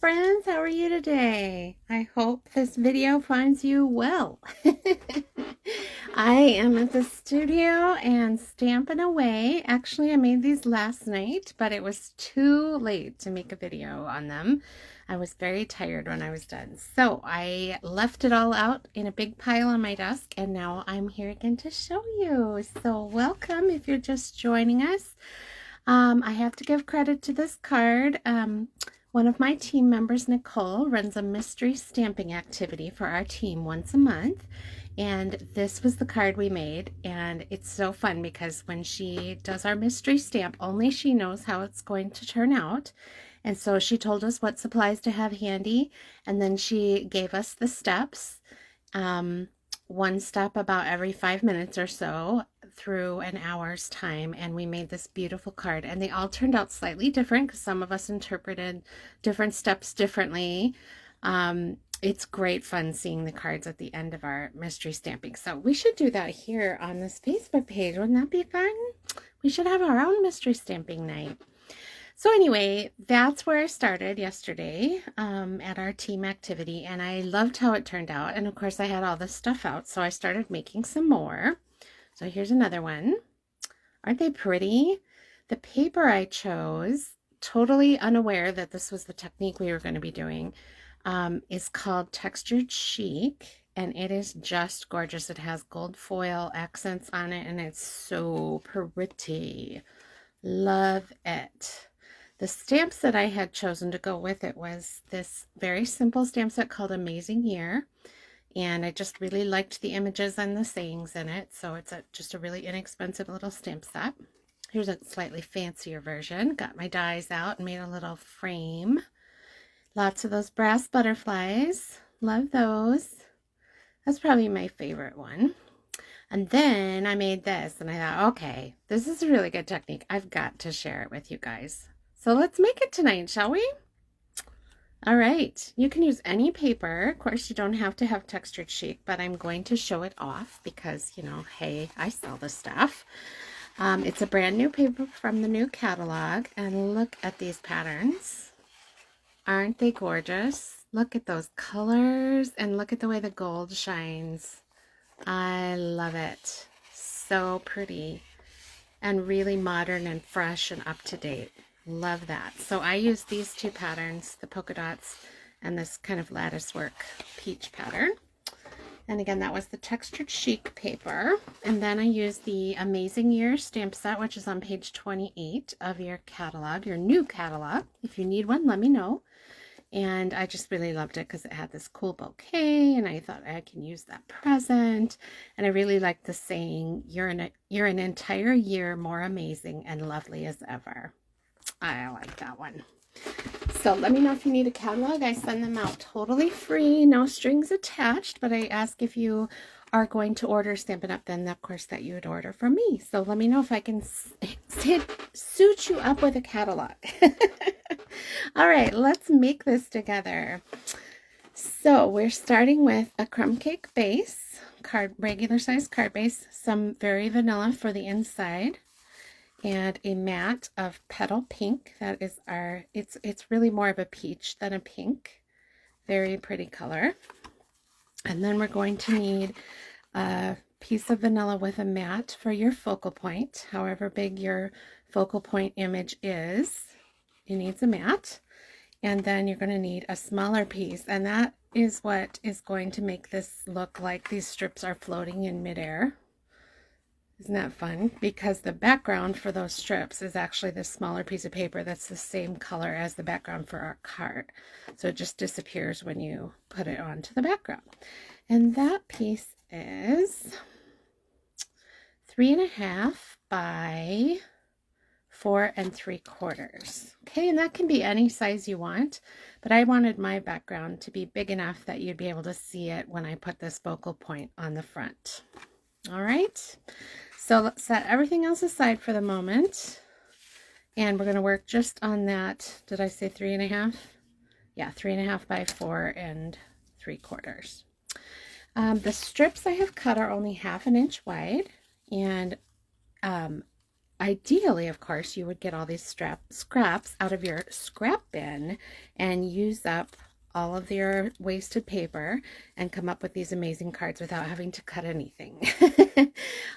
friends, how are you today? I hope this video finds you well. I am at the studio and stamping away. Actually, I made these last night, but it was too late to make a video on them. I was very tired when I was done. So I left it all out in a big pile on my desk, and now I'm here again to show you. So welcome if you're just joining us. I have to give credit to this card. One of my team members, Nicole, runs a mystery stamping activity for our team once a month. And this was the card we made. And it's so fun because when she does our mystery stamp, only she knows how it's going to turn out. And so she told us what supplies to have handy. And then she gave us the steps. One step about every 5 minutes or so through an hour's time, and we made this beautiful card, and they all turned out slightly different because some of us interpreted different steps differently. It's great fun seeing the cards at the end of our mystery stamping, so we should do that here on this Facebook page. Wouldn't that be fun? We should have our own mystery stamping night. So anyway, that's where I started yesterday at our team activity, and I loved how it turned out. And of course, I had all this stuff out, so I started making some more. So here's another one. Aren't they pretty? The paper I chose, totally unaware that this was the technique we were going to be doing, is called Textured Chic, and it is just gorgeous. It has gold foil accents on it, and it's so pretty. Love it. The stamps that I had chosen to go with it was this very simple stamp set called Amazing Year. And I just really liked the images and the sayings in it. So it's just a really inexpensive little stamp set. Here's a slightly fancier version. Got my dies out and made a little frame. Lots of those brass butterflies. Love those. That's probably my favorite one. And then I made this and I thought, okay, this is a really good technique. I've got to share it with you guys. So let's make it tonight, shall we? All right, you can use any paper. Of course, you don't have to have Textured Chic, but I'm going to show it off because, you know, hey, I sell the stuff. It's a brand new paper from the new catalog, and look at these patterns. Aren't they gorgeous? Look at those colors, and look at the way the gold shines. I love it. So pretty, and really modern and fresh and up to date. Love that. So I used these two patterns, the polka dots and this kind of lattice work peach pattern. And again, that was the Textured Chic paper. And then I used the Amazing Year stamp set, which is on page 28 of your catalog, your new catalog. If you need one, let me know. And I just really loved it because it had this cool bouquet, and I thought I can use that present. And I really liked the saying, you're an entire year more amazing and lovely as ever. I like that one. So let me know if you need a catalog. I send them out totally free, no strings attached, but I ask if you are going to order Stampin' Up, then of course that you would order from me. So let me know if I can suit you up with a catalog. All right, let's make this together. So we're starting with a crumb cake base, regular size card base, some very vanilla for the inside, and a mat of petal pink. That is it's really more of a peach than a pink. Very pretty color. And then we're going to need a piece of vanilla with a mat for your focal point. However big your focal point image is, it needs a mat. And then you're going to need a smaller piece, and that is what is going to make this look like these strips are floating in midair. Isn't that fun? Because the background for those strips is actually this smaller piece of paper that's the same color as the background for our card. So it just disappears when you put it onto the background. And that piece is 3.5 by 4 3/4. Okay, and that can be any size you want, but I wanted my background to be big enough that you'd be able to see it when I put this focal point on the front. All right. So let's set everything else aside for the moment, and we're going to work just on that. Did I say 3.5? Yeah, 3.5 by 4 3/4. The strips I have cut are only 1/2 inch wide, and ideally, of course, you would get all these scraps out of your scrap bin and use up all of your wasted paper and come up with these amazing cards without having to cut anything.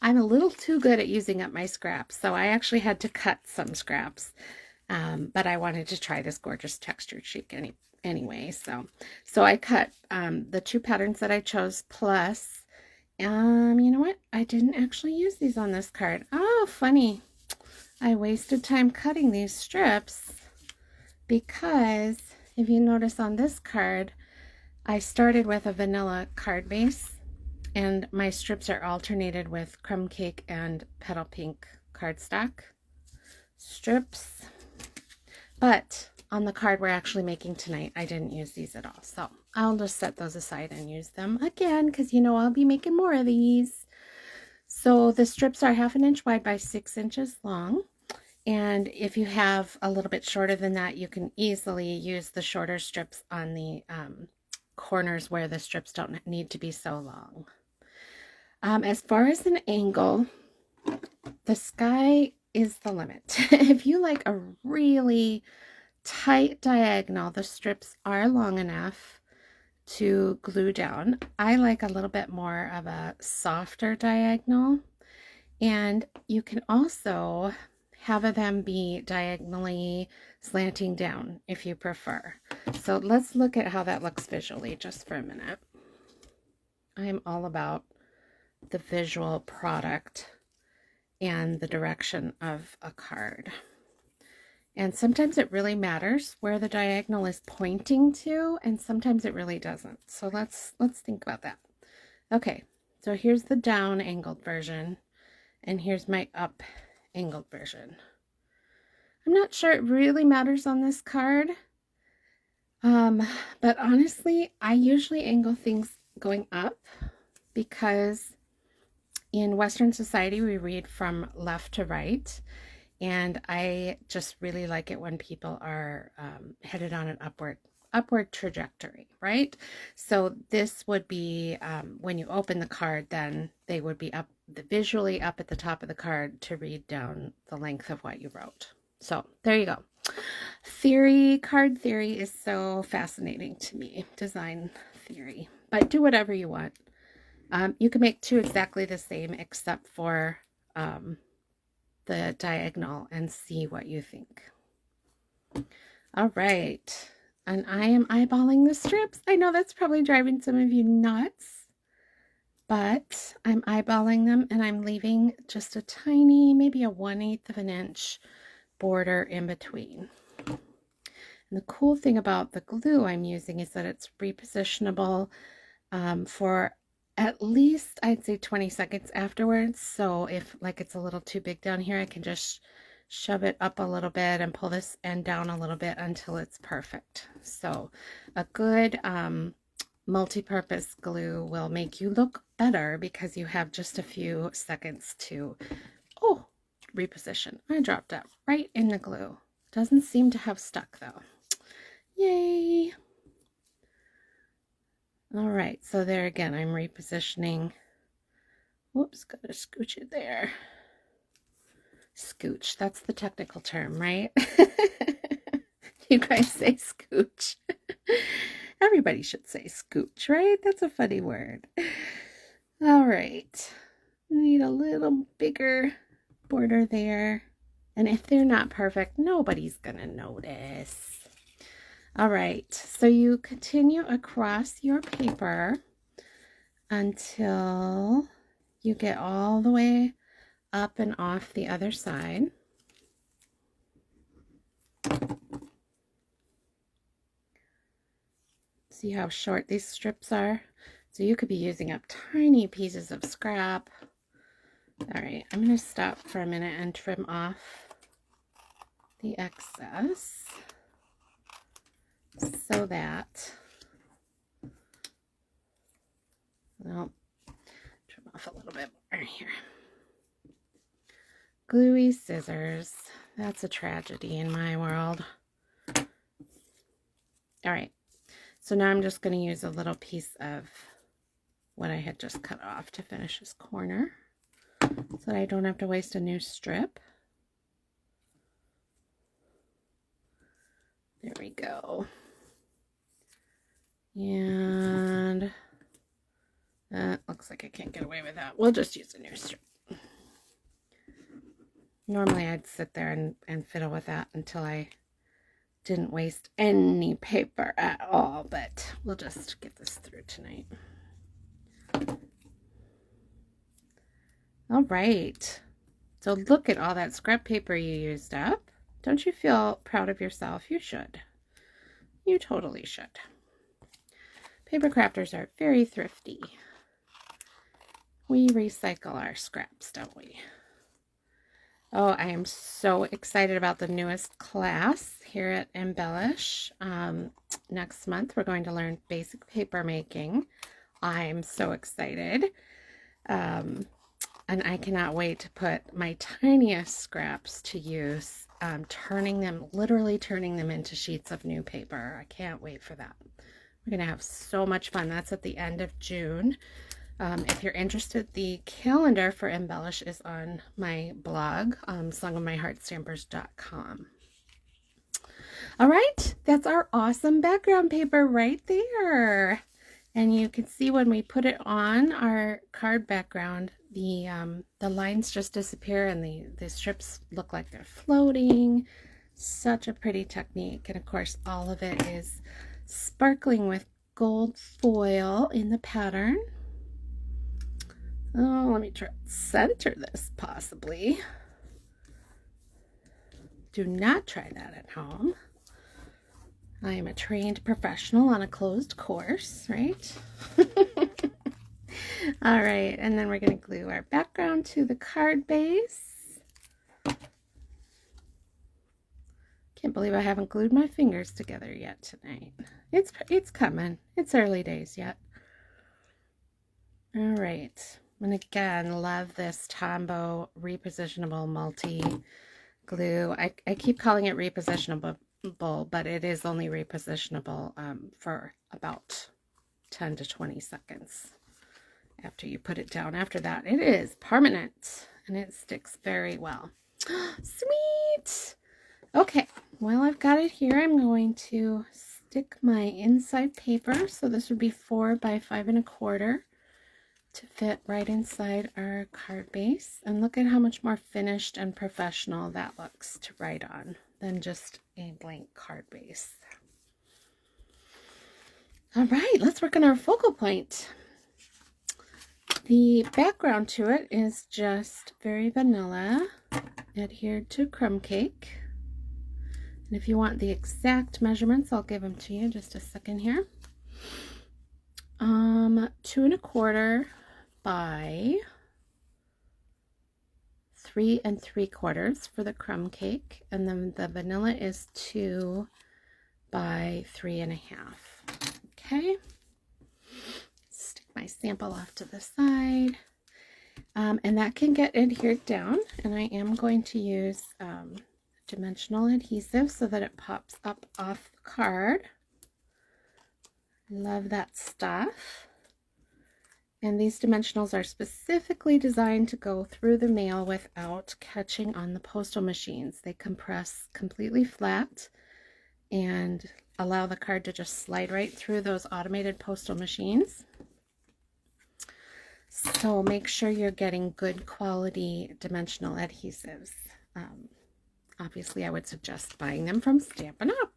I'm a little too good at using up my scraps, so I actually had to cut some scraps, but I wanted to try this gorgeous textured sheet anyway. So I cut the 2 patterns that I chose, plus you know what? I didn't actually use these on this card. Oh, funny. I wasted time cutting these strips because if you notice on this card, I started with a vanilla card base and my strips are alternated with crumb cake and petal pink cardstock strips. But on the card we're actually making tonight, I didn't use these at all. So I'll just set those aside and use them again because you know I'll be making more of these. So the strips are 1/2 inch wide by 6 inches long. And if you have a little bit shorter than that, you can easily use the shorter strips on the corners where the strips don't need to be so long. As far as an angle, the sky is the limit. If you like a really tight diagonal, the strips are long enough to glue down. I like a little bit more of a softer diagonal, and you can also have them be diagonally slanting down if you prefer. So let's look at how that looks visually just for a minute. I'm all about the visual product and the direction of a card. And sometimes it really matters where the diagonal is pointing to, and sometimes it really doesn't. So let's think about that. Okay, so here's the down angled version, and here's my up angled version. I'm not sure it really matters on this card, but honestly, I usually angle things going up because in Western society we read from left to right, and I just really like it when people are headed on an upward trajectory, right? So this would be when you open the card, then they would be visually up at the top of the card to read down the length of what you wrote. So there you go. Card theory is so fascinating to me, design theory, but do whatever you want. You can make 2 exactly the same except for the diagonal and see what you think. All right. And I am eyeballing the strips. I know that's probably driving some of you nuts, but I'm eyeballing them and I'm leaving just a tiny, maybe a 1/8 of an inch border in between. And the cool thing about the glue I'm using is that it's repositionable for at least, I'd say 20 seconds afterwards. So if like it's a little too big down here, I can just shove it up a little bit and pull this end down a little bit until it's perfect. So a good multi-purpose glue will make you look better because you have just a few seconds to reposition. I dropped it right in the glue. Doesn't seem to have stuck though. Yay! All right, so there again, I'm repositioning. Whoops, gotta scooch it there. Scooch, that's the technical term, right? You guys say scooch. Everybody should say scooch, right? That's a funny word. All right, need a little bigger border there. And if they're not perfect, nobody's gonna notice. All right, so you continue across your paper until you get all the way up and off the other side. See how short these strips are? So you could be using up tiny pieces of scrap. All right, I'm going to stop for a minute and trim off the excess so that, well, trim off a little bit more here. Gluey scissors. That's a tragedy in my world. All right, so now I'm just going to use a little piece of what I had just cut off to finish this corner so that I don't have to waste a new strip. There we go. And that looks like I can't get away with that. We'll just use a new strip. Normally I'd sit there and fiddle with that until I didn't waste any paper at all, but we'll just get this through tonight. All right. So look at all that scrap paper you used up. Don't you feel proud of yourself? You should. You totally should. Paper crafters are very thrifty. We recycle our scraps, don't we? Oh, I am so excited about the newest class here at Embellish. Next month, we're going to learn basic paper making. I'm so excited. And I cannot wait to put my tiniest scraps to use, literally turning them into sheets of new paper. I can't wait for that. We're going to have so much fun. That's at the end of June. If you're interested, the calendar for Embellish is on my blog, songofmyheartstampers.com. All right, that's our awesome background paper right there. And you can see when we put it on our card background, the lines just disappear and the strips look like they're floating. Such a pretty technique. And of course, all of it is sparkling with gold foil in the pattern. Oh, let me try to center this possibly. Do not try that at home. I am a trained professional on a closed course, right? All right, and then we're going to glue our background to the card base. Can't believe I haven't glued my fingers together yet tonight. It's coming. It's early days yet. All right. And again, love this Tombow repositionable multi glue. I keep calling it repositionable, but it is only repositionable for about 10 to 20 seconds after you put it down. After that, it is permanent and it sticks very well. Sweet. Okay, well, I've got it here. I'm going to stick my inside paper. So this would be 4 by 5 1/4 to fit right inside our card base. And look at how much more finished and professional that looks to write on than just a blank card base. All right, let's work on our focal point. The background to it is just very vanilla, adhered to crumb cake. And if you want the exact measurements, I'll give them to you in just a second here. 2 1/4 by 3 3/4 for the crumb cake, and then the vanilla is 2 by 3 1/2. Okay, stick my sample off to the side, and that can get adhered down, and I am going to use dimensional adhesive so that it pops up off the card. Love that stuff. And these dimensionals are specifically designed to go through the mail without catching on the postal machines. They compress completely flat and allow the card to just slide right through those automated postal machines. So make sure you're getting good quality dimensional adhesives. Obviously, I would suggest buying them from Stampin' Up.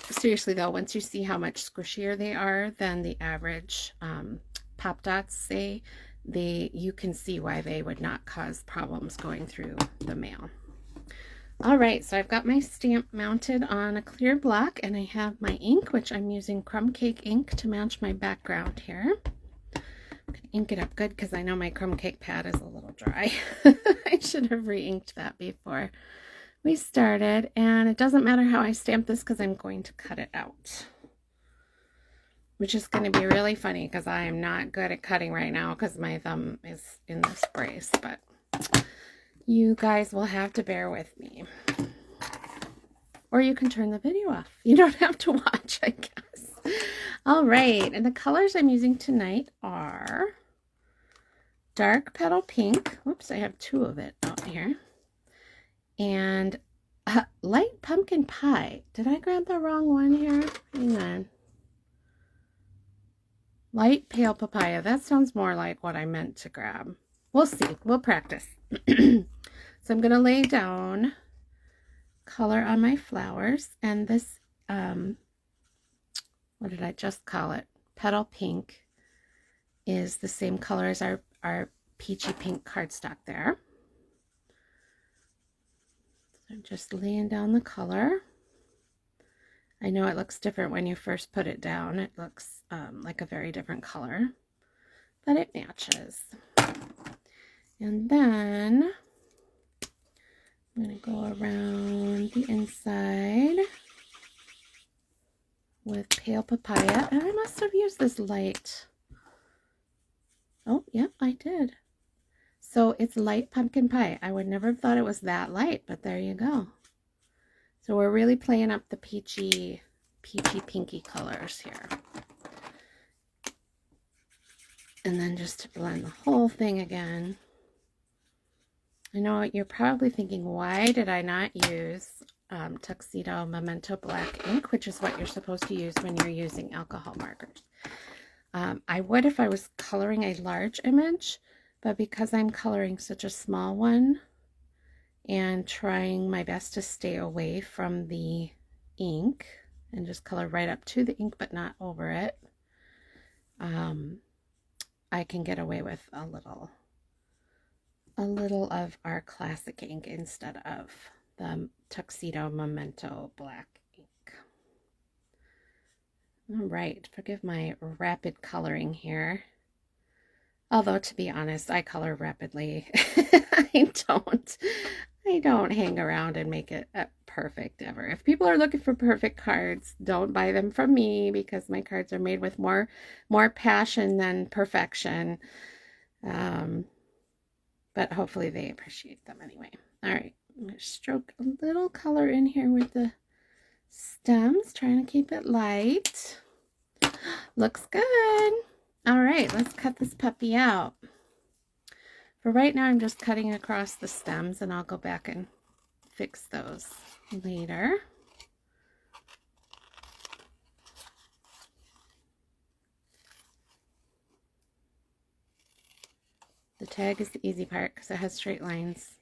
Seriously though, once you see how much squishier they are than the average Pop Dots, say, you can see why they would not cause problems going through the mail. All right, so I've got my stamp mounted on a clear block, and I have my ink, which I'm using crumb cake ink to match my background here. I'm gonna ink it up good because I know my crumb cake pad is a little dry. I should have re-inked that before we started, and it doesn't matter how I stamp this because I'm going to cut it out, which is going to be really funny because I am not good at cutting right now because my thumb is in this brace, but you guys will have to bear with me. Or you can turn the video off. You don't have to watch, I guess. All right, and the colors I'm using tonight are dark petal pink. Whoops, I have 2 of it out here. And Light pumpkin pie. Did I grab the wrong one here? Hang on. Light pale papaya. That sounds more like what I meant to grab. We'll see. We'll practice. So I'm going to lay down color on my flowers. And this, what did I just call it? Petal pink is the same color as our peachy pink cardstock there. So I'm just laying down the color. I know it looks different when you first put it down. It looks like a very different color, but it matches. And then I'm going to go around the inside with pale papaya. And I must have used this light. Oh, yeah, I did. So it's light pumpkin pie. I would never have thought it was that light, but there you go. So we're really playing up the peachy pinky colors here. And then just to blend the whole thing again. I know you're probably thinking, why did I not use Tuxedo Memento Black ink, which is what you're supposed to use when you're using alcohol markers. I would if I was coloring a large image, but because I'm coloring such a small one and trying my best to stay away from the ink and just color right up to the ink but not over it, I can get away with a little of our classic ink instead of the Tuxedo Memento Black ink. All right, forgive my rapid coloring here. Although, to be honest, I color rapidly. I don't hang around and make it perfect ever. If people are looking for perfect cards, don't buy them from me, because my cards are made with more passion than perfection. But hopefully they appreciate them anyway. All right, I'm going to stroke a little color in here with the stems, trying to keep it light. Looks good. All right, let's cut this puppy out. For right now, I'm just cutting across the stems, and I'll go back and fix those later. The tag is the easy part because it has straight lines.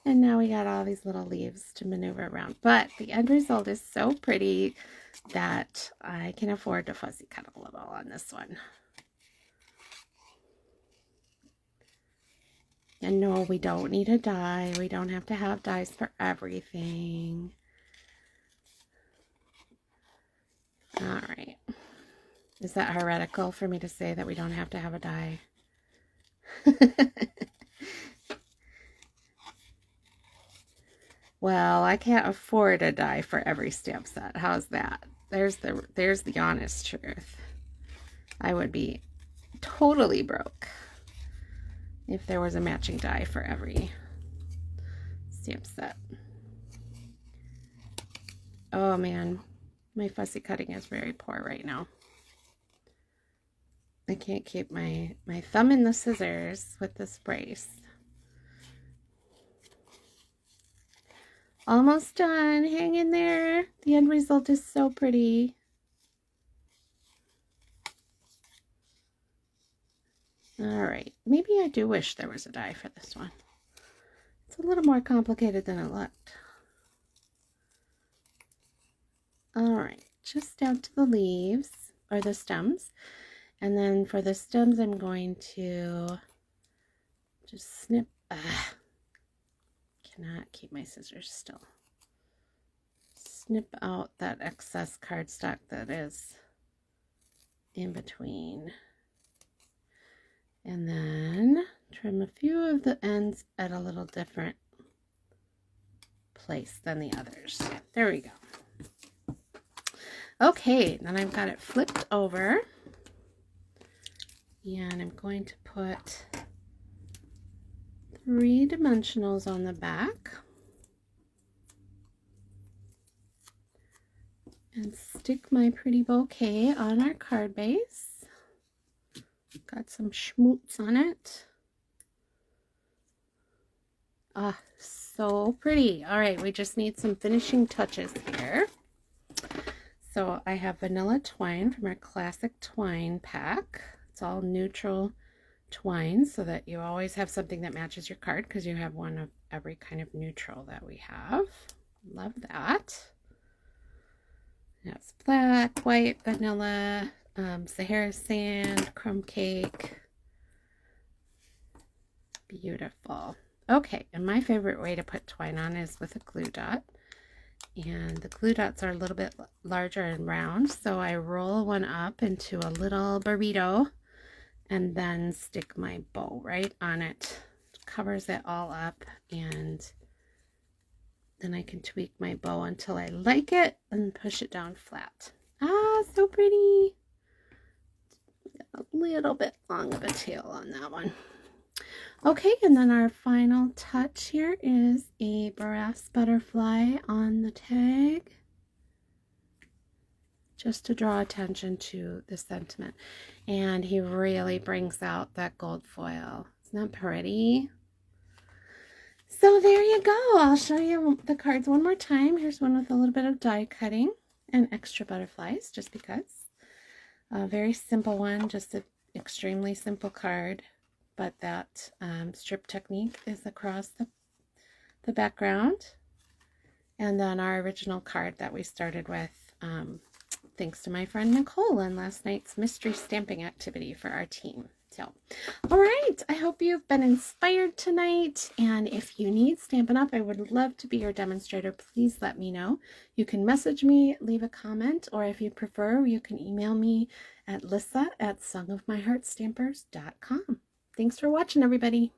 And now we got all these little leaves to maneuver around. But the end result is so pretty that I can afford to fussy cut a little on this one. And no, we don't need a die. We don't have to have dies for everything. All right. Is that heretical for me to say that we don't have to have a die? Well, I can't afford a die for every stamp set. How's that? There's the honest truth. I would be totally broke if there was a matching die for every stamp set. Oh man, my fussy cutting is very poor right now. I can't keep my thumb in the scissors with this brace. Almost done. Hang in there. The end result is so pretty. All right. Maybe I do wish there was a die for this one. It's a little more complicated than it looked. All right. Just down to the leaves, or the stems. And then for the stems, I'm going to just snip. Cannot keep my scissors still. Snip out that excess cardstock that is in between. And then trim a few of the ends at a little different place than the others. There we go. Okay, then I've got it flipped over. And I'm going to put 3 dimensionals on the back and stick my pretty bouquet on our card base. Got some schmoots on it. Ah, so pretty. All right, we just need some finishing touches here. So I have vanilla twine from our classic twine pack. It's all neutral twine so that you always have something that matches your card because you have one of every kind of neutral that we have. Love that. That's black, white, vanilla, Sahara sand, crumb cake. Beautiful. Okay, and my favorite way to put twine on is with a glue dot. And the glue dots are a little bit larger and round, so I roll one up into a little burrito and then stick my bow right on it. It covers it all up, and then I can tweak my bow until I like it and push it down flat. Ah, so pretty. A little bit long of a tail on that one. Okay, and then our final touch here is a brass butterfly on the tag, just to draw attention to the sentiment. And he really brings out that gold foil. Isn't that pretty? So there you go. I'll show you the cards one more time. Here's one with a little bit of die cutting and extra butterflies, just because. A very simple one, just an extremely simple card. But that strip technique is across the background. And then our original card that we started with, thanks to my friend Nicole and last night's mystery stamping activity for our team. So, all right, I hope you've been inspired tonight. And if you need Stampin' Up, I would love to be your demonstrator. Please let me know. You can message me, leave a comment, or if you prefer, you can email me at Lyssa@songofmyheartstampers.com. Thanks for watching, everybody.